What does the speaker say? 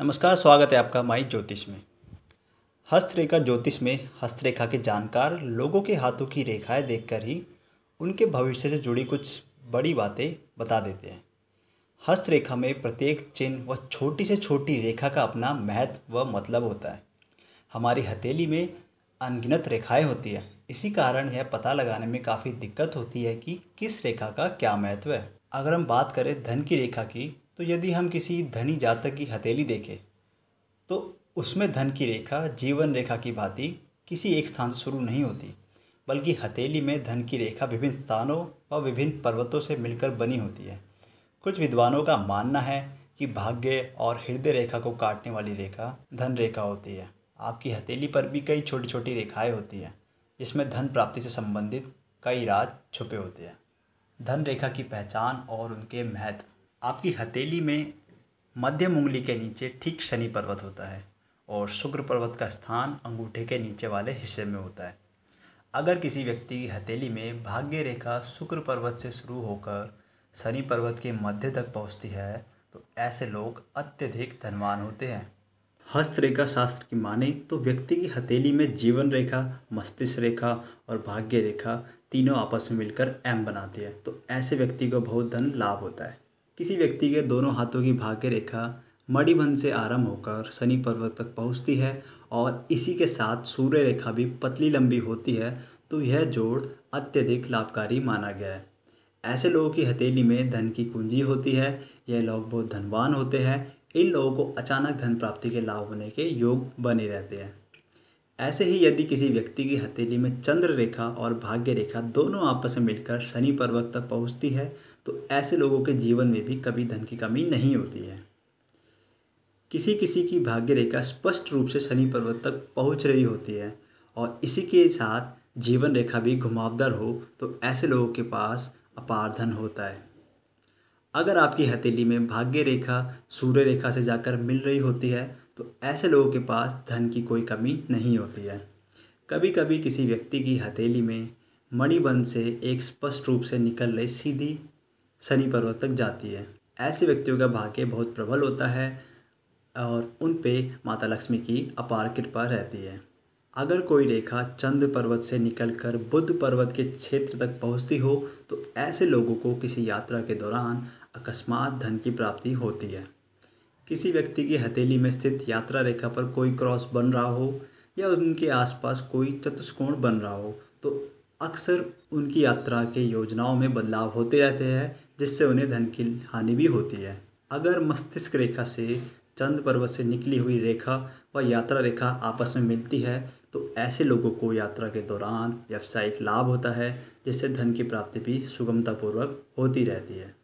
नमस्कार, स्वागत है आपका माई ज्योतिष में। हस्तरेखा ज्योतिष में हस्तरेखा के जानकार लोगों के हाथों की रेखाएं देखकर ही उनके भविष्य से जुड़ी कुछ बड़ी बातें बता देते हैं। हस्तरेखा में प्रत्येक चिन्ह व छोटी से छोटी रेखा का अपना महत्व व मतलब होता है। हमारी हथेली में अनगिनत रेखाएं होती है, इसी कारण यह पता लगाने में काफ़ी दिक्कत होती है कि किस रेखा का क्या महत्व है। अगर हम बात करें धन की रेखा की, तो यदि हम किसी धनी जातक की हथेली देखें तो उसमें धन की रेखा जीवन रेखा की भांति किसी एक स्थान से शुरू नहीं होती, बल्कि हथेली में धन की रेखा विभिन्न स्थानों व विभिन्न पर्वतों से मिलकर बनी होती है। कुछ विद्वानों का मानना है कि भाग्य और हृदय रेखा को काटने वाली रेखा धन रेखा होती है। आपकी हथेली पर भी कई छोटी छोटी रेखाएं होती हैं, जिसमें धन प्राप्ति से संबंधित कई राज छुपे होते हैं। धन रेखा की पहचान और उनके महत्व। आपकी हथेली में मध्यम उंगली के नीचे ठीक शनि पर्वत होता है और शुक्र पर्वत का स्थान अंगूठे के नीचे वाले हिस्से में होता है। अगर किसी व्यक्ति की हथेली में भाग्य रेखा शुक्र पर्वत से शुरू होकर शनि पर्वत के मध्य तक पहुंचती है तो ऐसे लोग अत्यधिक धनवान होते हैं। हस्तरेखा शास्त्र की माने तो व्यक्ति की हथेली में जीवन रेखा, मस्तिष्क रेखा और भाग्य रेखा तीनों आपस में मिलकर एम बनाती है, तो ऐसे व्यक्ति को बहुत धन लाभ होता है। किसी व्यक्ति के दोनों हाथों की भाग्य रेखा मणिबंध से आरंभ होकर शनि पर्वत तक पहुंचती है और इसी के साथ सूर्य रेखा भी पतली लंबी होती है, तो यह जोड़ अत्यधिक लाभकारी माना गया है। ऐसे लोगों की हथेली में धन की कुंजी होती है। यह लोग बहुत धनवान होते हैं। इन लोगों को अचानक धन प्राप्ति के लाभ होने के योग बने रहते हैं। ऐसे ही यदि किसी व्यक्ति की हथेली में चंद्र रेखा और भाग्य रेखा दोनों आपस में मिलकर शनि पर्वत तक पहुंचती है तो ऐसे लोगों के जीवन में भी कभी धन की कमी नहीं होती है। किसी किसी की भाग्य रेखा स्पष्ट रूप से शनि पर्वत तक पहुंच रही होती है और इसी के साथ जीवन रेखा भी घुमावदार हो तो ऐसे लोगों के पास अपार धन होता है। अगर आपकी हथेली में भाग्य रेखा सूर्य रेखा से जाकर मिल रही होती है तो ऐसे लोगों के पास धन की कोई कमी नहीं होती है। कभी कभी किसी व्यक्ति की हथेली में मणिबंध से एक स्पष्ट रूप से निकल रही सीधी शनि पर्वत तक जाती है। ऐसे व्यक्तियों का भाग्य बहुत प्रबल होता है और उन पे माता लक्ष्मी की अपार कृपा रहती है। अगर कोई रेखा चंद्र पर्वत से निकलकर बुध पर्वत के क्षेत्र तक पहुंचती हो तो ऐसे लोगों को किसी यात्रा के दौरान अकस्मात धन की प्राप्ति होती है। किसी व्यक्ति की हथेली में स्थित यात्रा रेखा पर कोई क्रॉस बन रहा हो या उनके आसपास कोई चतुष्कोण बन रहा हो तो अक्सर उनकी यात्रा के योजनाओं में बदलाव होते रहते हैं, जिससे उन्हें धन की हानि भी होती है। अगर मस्तिष्क रेखा से चंद्र पर्वत से निकली हुई रेखा व यात्रा रेखा आपस में मिलती है तो ऐसे लोगों को यात्रा के दौरान व्यावसायिक लाभ होता है, जिससे धन की प्राप्ति भी सुगमतापूर्वक होती रहती है।